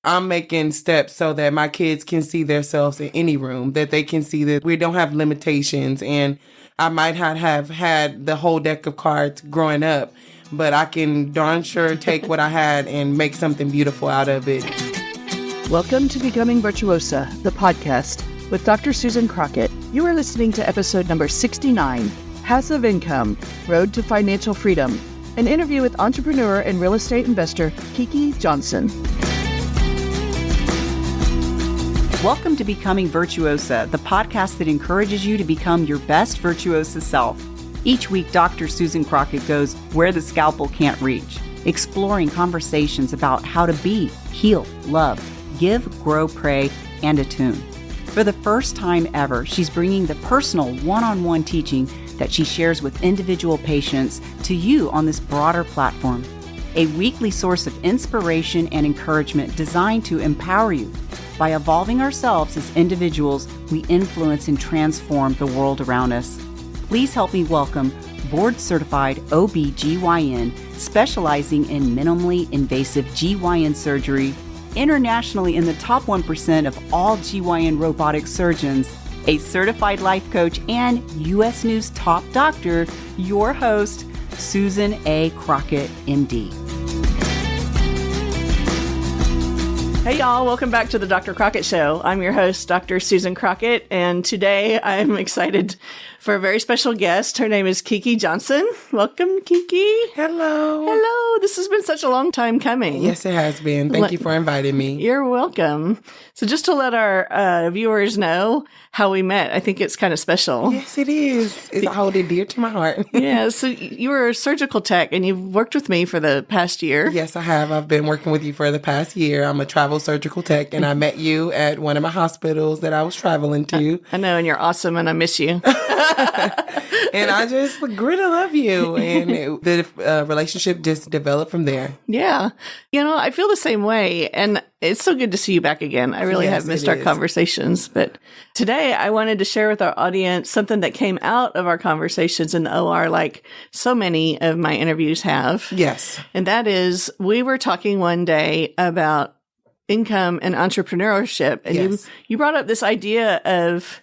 I'm making steps so that my kids can see themselves in any room, that they can see that we don't have limitations. And I might not have had the whole deck of cards growing up, but I can darn sure take what I had and make something beautiful out of it. Welcome to Becoming Virtuosa, the podcast with Dr. Susan Crockett. You are listening to episode number 69, Passive Income, Road to Financial Freedom, an interview with entrepreneur and real estate investor, Keke Johnson. Welcome to Becoming Virtuosa, the podcast that encourages you to become your best virtuosa self. Each week, Dr. Susan Crockett goes where the scalpel can't reach, exploring conversations about how to be, heal, love, give, grow, pray, and attune. For the first time ever, she's bringing the personal one-on-one teaching that she shares with individual patients to you on this broader platform. A weekly source of inspiration and encouragement designed to empower you. By evolving ourselves as individuals, we influence and transform the world around us. Please help me welcome board-certified OB-GYN specializing in minimally invasive GYN surgery, internationally in the top 1% of all GYN robotic surgeons, a certified life coach, and U.S. News top doctor, your host, Susan A. Crockett, MD. Hey y'all, welcome back to the Dr. Crockett Show. I'm your host, Dr. Susan Crockett, and today I'm excited for a very special guest. Her name is Keke Johnson. Welcome, Keke. Hello. Hello. This has been such a long time coming. Yes, it has been. Thank you for inviting me. You're welcome. So just to let our viewers know how we met, I think it's kind of special. Yes, it is. I hold it dear to my heart. Yeah, so you were a surgical tech, and you've worked with me for the past year. Yes, I have. I've been working with you for the past year. I'm a travel surgical tech, and I met you at one of my hospitals that I was traveling to. I know, and you're awesome, and I miss you. And I just grew to love you, and the relationship just developed from there. Yeah. You know, I feel the same way, and it's so good to see you back again. I really have missed our conversations, but today I wanted to share with our audience something that came out of our conversations in the OR, like so many of my interviews have. Yes. And that is, we were talking one day about income and entrepreneurship, and you brought up this idea of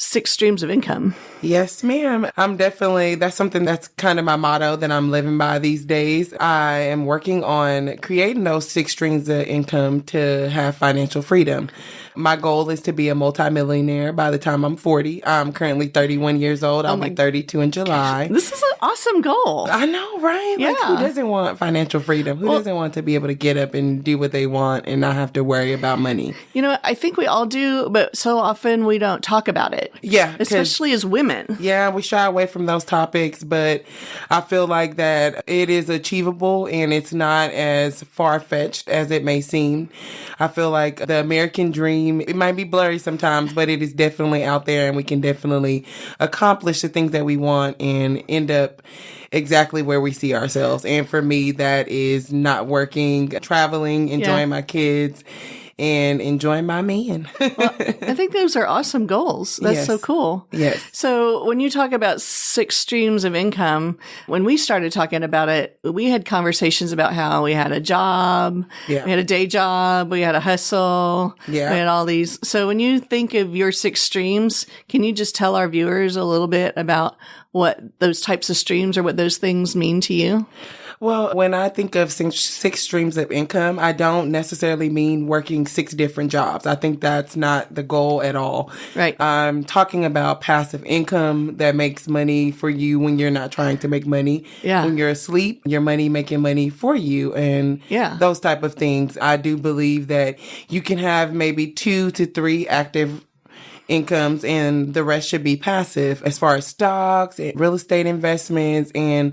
6 streams of income. Yes, ma'am. That's something that's kind of my motto that I'm living by these days. I am working on creating those 6 streams of income to have financial freedom. My goal is to be a multi-millionaire by the time I'm 40. I'm currently 31 years old. I'll be 32 in July. Gosh, this is an awesome goal. I know, right? Yeah. Like, who doesn't want financial freedom? Who doesn't want to be able to get up and do what they want and not have to worry about money? You know, I think we all do, but so often we don't talk about it. Yeah. Especially as women. Yeah, we shy away from those topics, but I feel like that it is achievable and it's not as far-fetched as it may seem. I feel like the American dream, it might be blurry sometimes, but it is definitely out there, and we can definitely accomplish the things that we want and end up exactly where we see ourselves. And for me, that is not working, traveling, enjoying my kids, and enjoying my man. Well, I think those are awesome goals. That's so cool. Yes. So when you talk about 6 streams of income, when we started talking about it, we had conversations about how we had a job, we had a day job, we had a hustle, we had all these. So when you think of your 6 streams, can you just tell our viewers a little bit about what those types of streams or what those things mean to you? Well, when I think of 6 streams of income, I don't necessarily mean working 6 different jobs. I think that's not the goal at all. Right. I'm talking about passive income that makes money for you when you're not trying to make money. Yeah. When you're asleep, your money making money for you, and those type of things. I do believe that you can have maybe 2 to 3 active incomes and the rest should be passive, as far as stocks and real estate investments and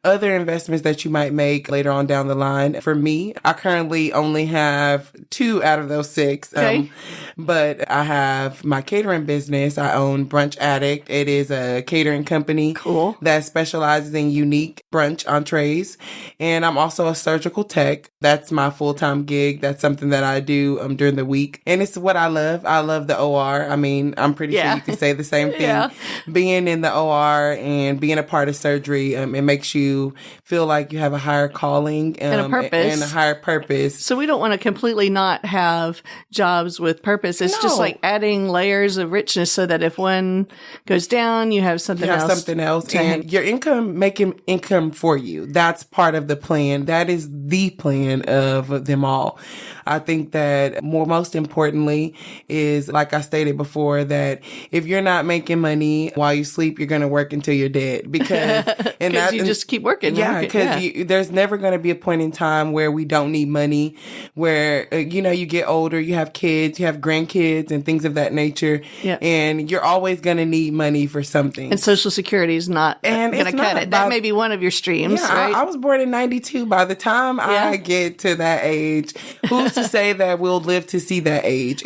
other investments that you might make later on down the line. For me, I currently only have 2 out of those 6. Okay. But I have my catering business. I own Brunch Addict. It is a catering company that specializes in unique brunch entrees. And I'm also a surgical tech. That's my full-time gig. That's something that I do during the week. And it's what I love. I love the OR. I mean, mean, I'm pretty sure you could say the same thing. Yeah. Being in the OR and being a part of surgery, it makes you feel like you have a higher calling and a purpose. And a higher purpose. So we don't want to completely not have jobs with purpose. It's just like adding layers of richness so that if one goes down, you have something else. And your making income for you. That's part of the plan. That is the plan of them all. I think that most importantly is, like I stated before, that if you're not making money while you sleep, you're going to work until you're dead, because you just keep working. Yeah, because there's never going to be a point in time where we don't need money, where, you get older, you have kids, you have grandkids and things of that nature. Yeah. And you're always going to need money for something. And Social Security is not going to cut it. That may be one of your streams, right? I was born in 92. By the time I get to that age, who's to say that we'll live to see that age?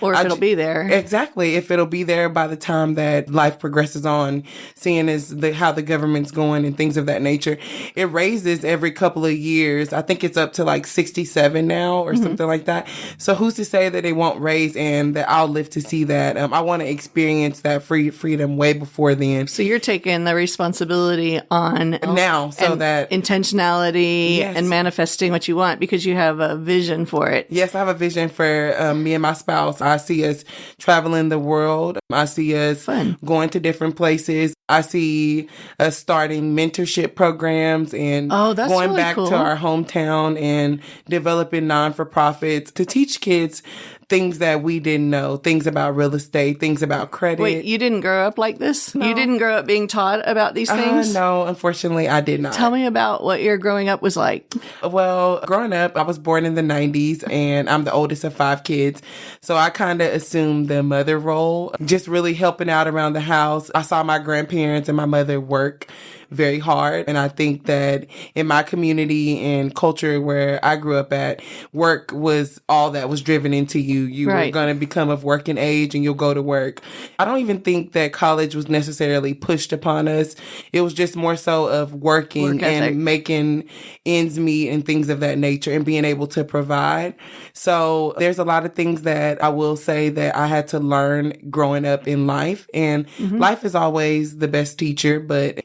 Or if it'll be there. Exactly. If it'll be there by the time that life progresses on, seeing as how the government's going and things of that nature. It raises every couple of years. I think it's up to like 67 now or something like that. So who's to say that it won't raise and that I'll live to see that? I want to experience that freedom way before then. So you're taking the responsibility on now, so that intentionality and manifesting what you want, because you have a vision for it. Yes, I have a vision for me and my spouse. I see us traveling the world. I see us going to different places. I see us starting mentorship programs and going really back cool. to our hometown and developing non-for-profits to teach kids things that we didn't know, things about real estate, things about credit. Wait, you didn't grow up like this? No. You didn't grow up being taught about these things? No, unfortunately, I did not. Tell me about what your growing up was like. Well, growing up, I was born in the 90s and I'm the oldest of 5 kids. So I kind of assumed the mother role, just really helping out around the house. I saw my grandparents and my mother work very hard. And I think that in my community and culture where I grew up at, work was all that was driven into you. You were going to become of working age and you'll go to work. I don't even think that college was necessarily pushed upon us. It was just more so of working and making ends meet and things of that nature and being able to provide. So there's a lot of things that I will say that I had to learn growing up in life. And life is always the best teacher, but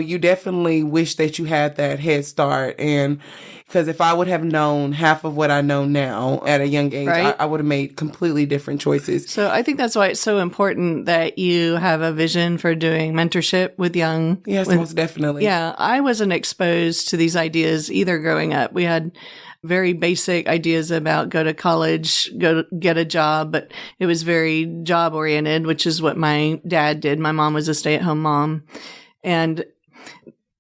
you definitely wish that you had that head start. And because if I would have known half of what I know now at a young age, I would have made completely different choices. So I think that's why it's so important that you have a vision for doing mentorship with young. Yes, most definitely. Yeah, I wasn't exposed to these ideas either growing up. We had very basic ideas about go to college, go get a job, but it was very job oriented, which is what my dad did. My mom was a stay-at-home mom. And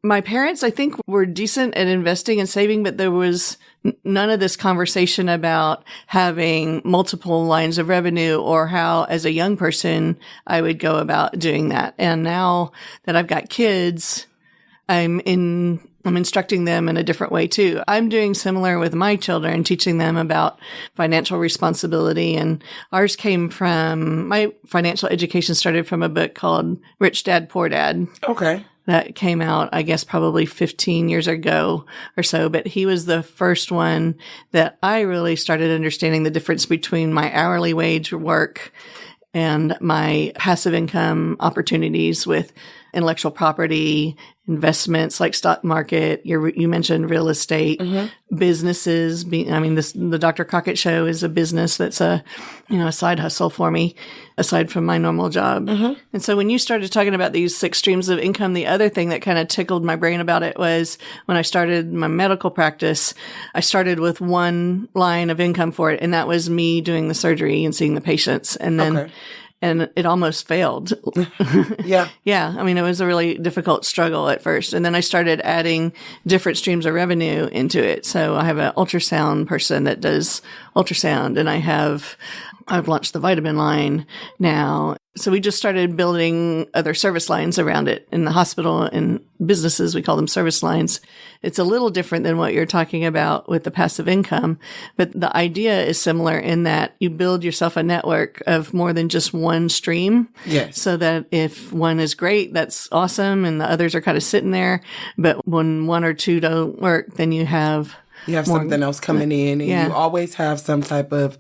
my parents, I think, were decent at investing and saving, but there was none of this conversation about having multiple lines of revenue or how, as a young person, I would go about doing that. And now that I've got kids, I'm instructing them in a different way too. I'm doing similar with my children, teaching them about financial responsibility. And ours came from, my financial education started from a book called Rich Dad, Poor Dad. Okay. That came out, I guess, probably 15 years ago or so. But he was the first one that I really started understanding the difference between my hourly wage work and my passive income opportunities with intellectual property, investments like stock market. You mentioned real estate, businesses. The Dr. Crockett Show is a business that's a side hustle for me aside from my normal job. And so when you started talking about these 6 streams of income, the other thing that kind of tickled my brain about it was when I started my medical practice, I started with one line of income for it. And that was me doing the surgery and seeing the patients. And then, and it almost failed. Yeah. Yeah. It was a really difficult struggle at first. And then I started adding different streams of revenue into it. So I have an ultrasound person that does ultrasound, and I've launched the vitamin line now. So we just started building other service lines around it in the hospital and businesses. We call them service lines. It's a little different than what you're talking about with the passive income, but the idea is similar in that you build yourself a network of more than just one stream. Yes. So that if one is great, that's awesome, and the others are kind of sitting there. But when 1 or 2 don't work, then you have You have something else coming in, and Yeah. you always have some type of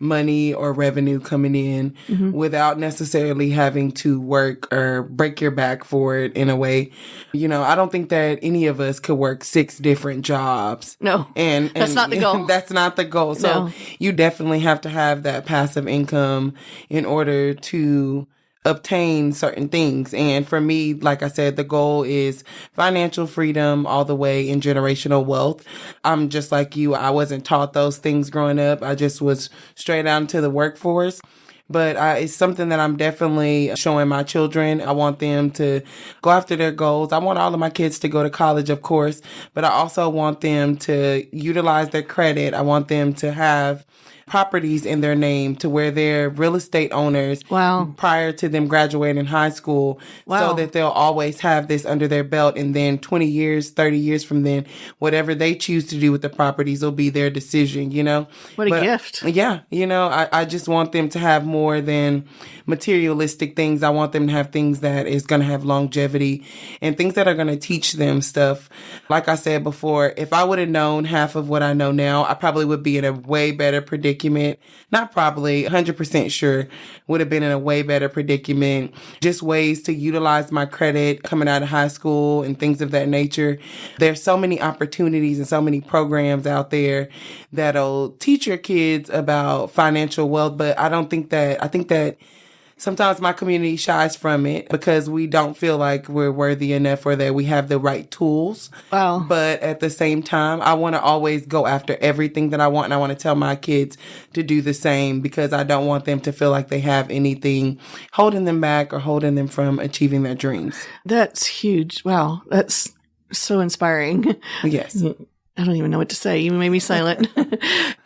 money or revenue coming in without necessarily having to work or break your back for it in a way. You know, I don't think that any of us could work 6 different jobs. No, And that's not the goal. That's not the goal. So No. you definitely have to have that passive income in order to obtain certain things. And for me, like I said, the goal is financial freedom all the way and generational wealth. I'm just like you. I wasn't taught those things growing up. I just was straight out into the workforce. But it's something that I'm definitely showing my children. I want them to go after their goals. I want all of my kids to go to college, of course, but I also want them to utilize their credit. I want them to have properties in their name to where they're real estate owners prior to them graduating high school so that they'll always have this under their belt. And then 20 years, 30 years from then, whatever they choose to do with the properties will be their decision, you know? What a gift. Yeah. You know, I just want them to have more than materialistic things. I want them to have things that is going to have longevity and things that are going to teach them stuff. Like I said before, if I would have known half of what I know now, I probably would be in a way better predicament. Not probably, 100% sure, would have been in a way better predicament. Just ways to utilize my credit coming out of high school and things of that nature. There's so many opportunities and so many programs out there that'll teach your kids about financial wealth. But I think that sometimes my community shies from it because we don't feel like we're worthy enough or that we have the right tools. Wow. But at the same time, I want to always go after everything that I want. And I want to tell my kids to do the same because I don't want them to feel like they have anything holding them back or holding them from achieving their dreams. That's huge. Wow. That's so inspiring. Yes. I don't even know what to say. You made me silent.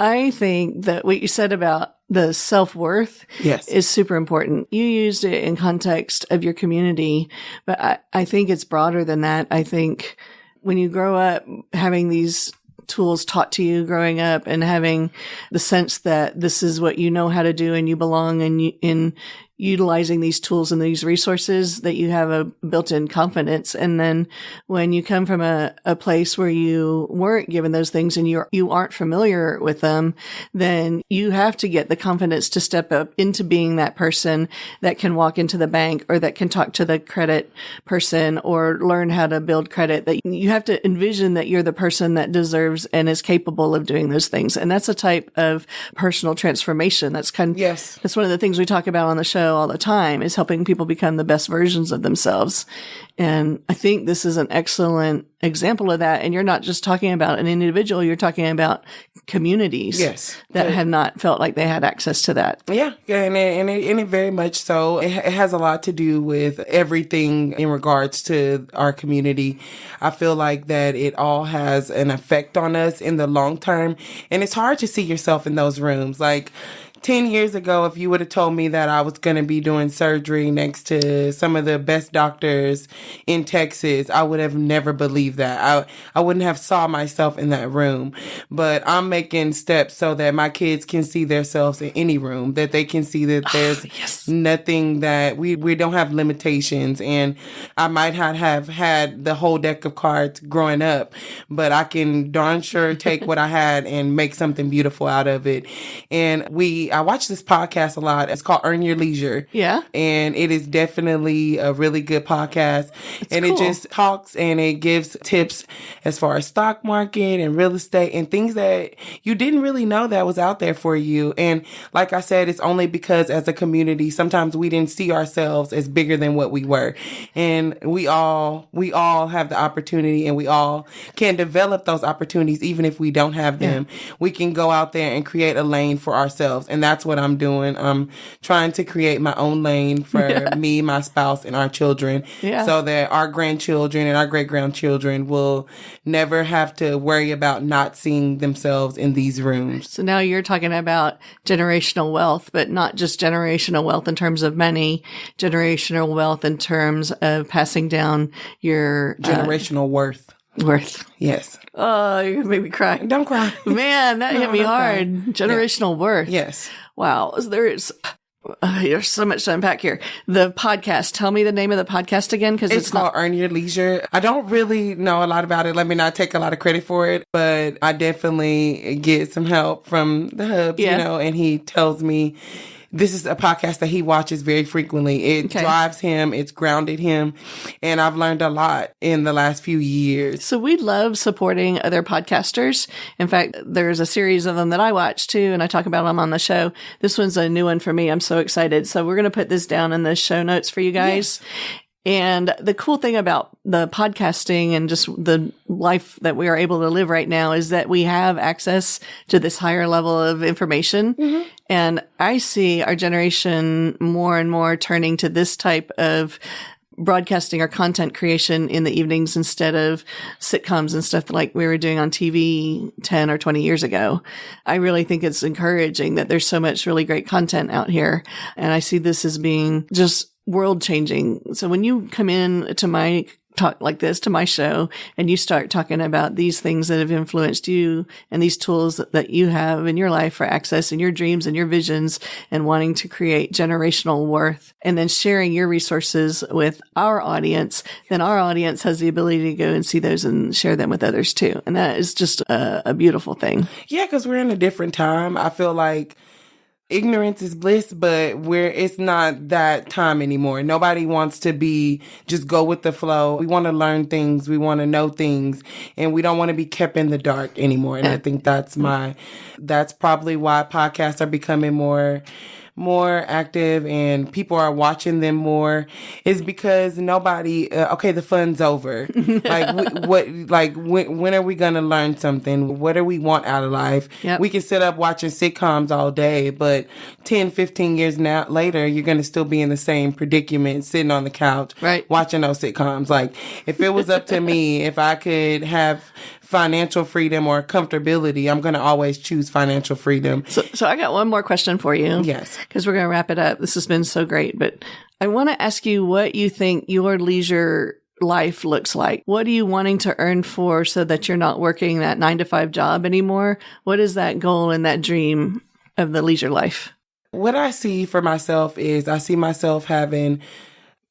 I think that what you said about the self-worth is super important. You used it in context of your community, but I think it's broader than that. I think when you grow up having these tools taught to you growing up and having the sense that this is what you know how to do and you belong in utilizing these tools and these resources, that you have a built-in confidence. And then when you come from a place where you weren't given those things and you aren't familiar with them, then you have to get the confidence to step up into being that person that can walk into the bank or that can talk to the credit person or learn how to build credit. That you have to envision that you're the person that deserves and is capable of doing those things. And that's a type of personal transformation. That's that's one of the things we talk about on the show all the time, is helping people become the best versions of themselves. And I think this is an excellent example of that. And you're not just talking about an individual, you're talking about communities that have not felt like they had access to that. Yeah. And it very much so. It has a lot to do with everything in regards to our community. I feel like that it all has an effect on us in the long term. And it's hard to see yourself in those rooms. Like, 10 years ago, if you would have told me that I was going to be doing surgery next to some of the best doctors in Texas, I would have never believed that. I wouldn't have saw myself in that room. But I'm making steps so that my kids can see themselves in any room, that they can see that there's nothing, that we don't have limitations. And I might not have had the whole deck of cards growing up, but I can darn sure take what I had and make something beautiful out of it. And I watch this podcast a lot. It's called Earn Your Leisure. Yeah. And it is definitely a really good podcast. And it just talks and it gives tips as far as stock market and real estate and things that you didn't really know that was out there for you. And like I said, it's only because as a community, sometimes we didn't see ourselves as bigger than what we were. And we all have the opportunity, and we all can develop those opportunities even if we don't have them. We can go out there and create a lane for ourselves. And that's what I'm doing. I'm trying to create my own lane for me, my spouse, and our children so that our grandchildren and our great-grandchildren will never have to worry about not seeing themselves in these rooms. So now you're talking about generational wealth, but not just generational wealth in terms of money, generational wealth in terms of passing down your generational worth. Yes. Oh, you made me cry. Don't cry. Man, that hit me hard. Generational worth. Yes. Wow. There's so much to unpack here. The podcast. Tell me the name of the podcast again, because it's called Earn Your Leisure. I don't really know a lot about it. Let me not take a lot of credit for it, but I definitely get some help from the hubs, and he tells me this is a podcast that he watches very frequently. It drives him. It's grounded him. And I've learned a lot in the last few years. So we love supporting other podcasters. In fact, there's a series of them that I watch too, and I talk about them on the show. This one's a new one for me. I'm so excited. So we're going to put this down in the show notes for you guys. Yes. And the cool thing about the podcasting and just the life that we are able to live right now is that we have access to this higher level of information. Mm-hmm. And I see our generation more and more turning to this type of broadcasting or content creation in the evenings instead of sitcoms and stuff like we were doing on TV 10 or 20 years ago. I really think it's encouraging that there's so much really great content out here. And I see this as being just world changing. So when you come in to my talk like this, to my show, and you start talking about these things that have influenced you and these tools that you have in your life for accessing your dreams and your visions and wanting to create generational worth, and then sharing your resources with our audience, then our audience has the ability to go and see those and share them with others too. And that is just a beautiful thing. Yeah, because we're in a different time. I feel like ignorance is bliss, but it's not that time anymore. Nobody wants to just go with the flow. We want to learn things. We want to know things, and we don't want to be kept in the dark anymore. And I think that's probably why podcasts are becoming more active and people are watching them more, is because nobody, the fun's over. When are we going to learn something? What do we want out of life? Yep. We can sit up watching sitcoms all day, but 10, 15 years later, you're going to still be in the same predicament, sitting on the couch, right, watching those sitcoms. Like, if it was up to me, if I could have financial freedom or comfortability, I'm going to always choose financial freedom. So I got one more question for you. Yes. Because we're going to wrap it up. This has been so great, but I want to ask you what you think your leisure life looks like. What are you wanting to earn for so that you're not working that 9-to-5 job anymore? What is that goal and that dream of the leisure life? What I see for myself is I see myself having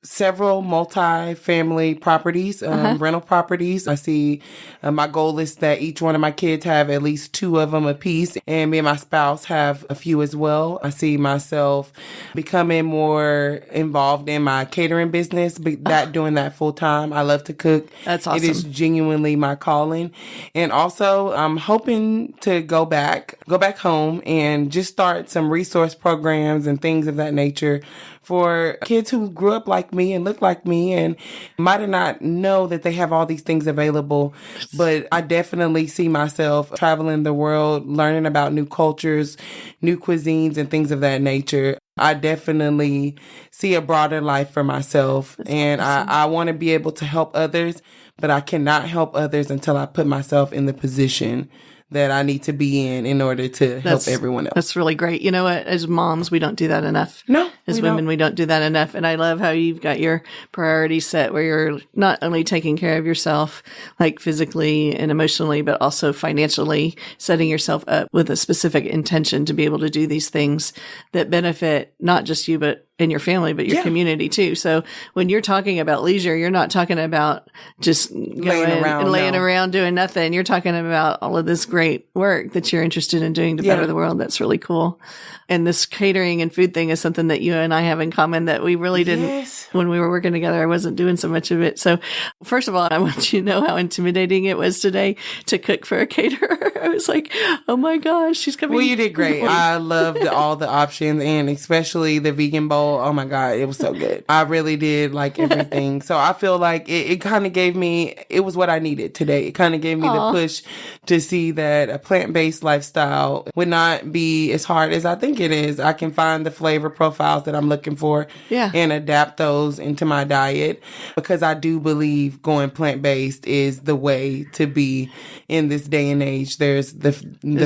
several multi-family properties, rental properties. I see my goal is that each one of my kids have at least 2 of them apiece, and me and my spouse have a few as well. I see myself becoming more involved in my catering business, doing that full time. I love to cook. That's awesome. It is genuinely my calling. And also, I'm hoping to go back home and just start some resource programs and things of that nature for kids who grew up like me and look like me and might not know that they have all these things available. But I definitely see myself traveling the world, learning about new cultures, new cuisines, and things of that nature. I definitely see a broader life for myself. That's and awesome. I want to be able to help others, but I cannot help others until I put myself in the position that I need to be in order to help everyone else. That's really great. You know what? As moms, we don't do that enough. No. As women, we don't do that enough. And I love how you've got your priorities set where you're not only taking care of yourself, like physically and emotionally, but also financially, setting yourself up with a specific intention to be able to do these things that benefit not just you, but in your family, but your community too. So when you're talking about leisure, you're not talking about just laying around doing nothing. You're talking about all of this great work that you're interested in doing to better the world. That's really cool. And this catering and food thing is something that you and I have in common that we really didn't, when we were working together, I wasn't doing so much of it. So first of all, I want you to know how intimidating it was today to cook for a caterer. I was like, oh my gosh, she's coming. Well, you did great. I loved all the options and especially the vegan bowl. Oh my God, it was so good. I really did like everything. So I feel like it kind of gave me, it was what I needed today. It kind of gave me the push to see that a plant-based lifestyle would not be as hard as I think it is. I can find the flavor profiles that I'm looking for and adapt those into my diet, because I do believe going plant-based is the way to be in this day and age. There's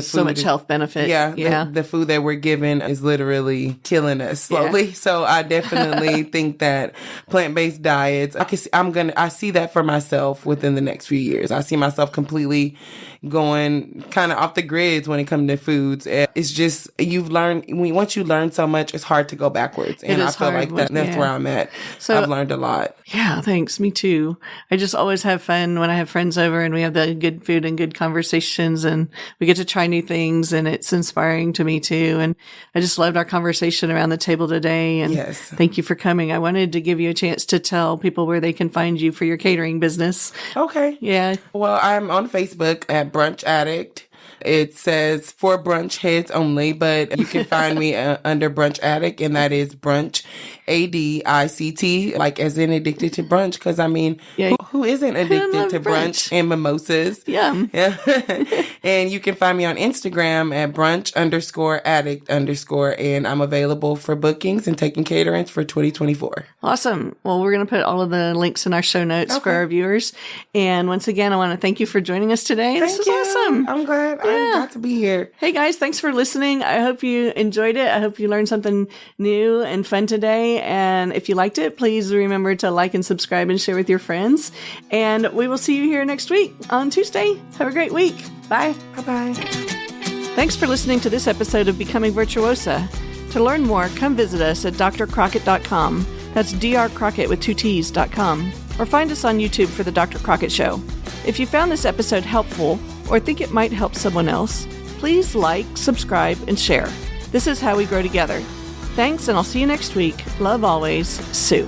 so much health benefit. The food that we're given is literally killing us slowly. Yeah. So I definitely think that plant-based diets, I see that for myself within the next few years. I see myself completely going kind of off the grids when it comes to foods. It's just, once you learn so much, it's hard to go backwards. And I feel like that's where I'm at. So I've learned a lot. Yeah, thanks. Me too. I just always have fun when I have friends over and we have the good food and good conversations and we get to try new things, and it's inspiring to me too. And I just loved our conversation around the table today. And yes. Thank you for coming. I wanted to give you a chance to tell people where they can find you for your catering business. Okay. Yeah. Well, I'm on Facebook at Brunch Addict. It says for brunch heads only, but you can find me under Brunch Addict, and that is Brunch ADICT, like as in addicted to brunch. Because I mean, who isn't addicted to brunch and mimosas? Yeah. And you can find me on Instagram at brunch_addict_, and I'm available for bookings and taking caterings for 2024. Awesome. Well, we're going to put all of the links in our show notes for our viewers. And once again, I want to thank you for joining us today. This was awesome. I'm glad I got to be here. Hey guys, thanks for listening. I hope you enjoyed it. I hope you learned something new and fun today. And if you liked it, please remember to like and subscribe and share with your friends. And we will see you here next week on Tuesday. Have a great week. Bye. Bye-bye. Thanks for listening to this episode of Becoming Virtuosa. To learn more, come visit us at drcrockett.com. That's drcrockett with 2 T's.com. Or find us on YouTube for The Dr. Crockett Show. If you found this episode helpful or think it might help someone else, please like, subscribe, and share. This is how we grow together. Thanks, and I'll see you next week. Love always, Sue.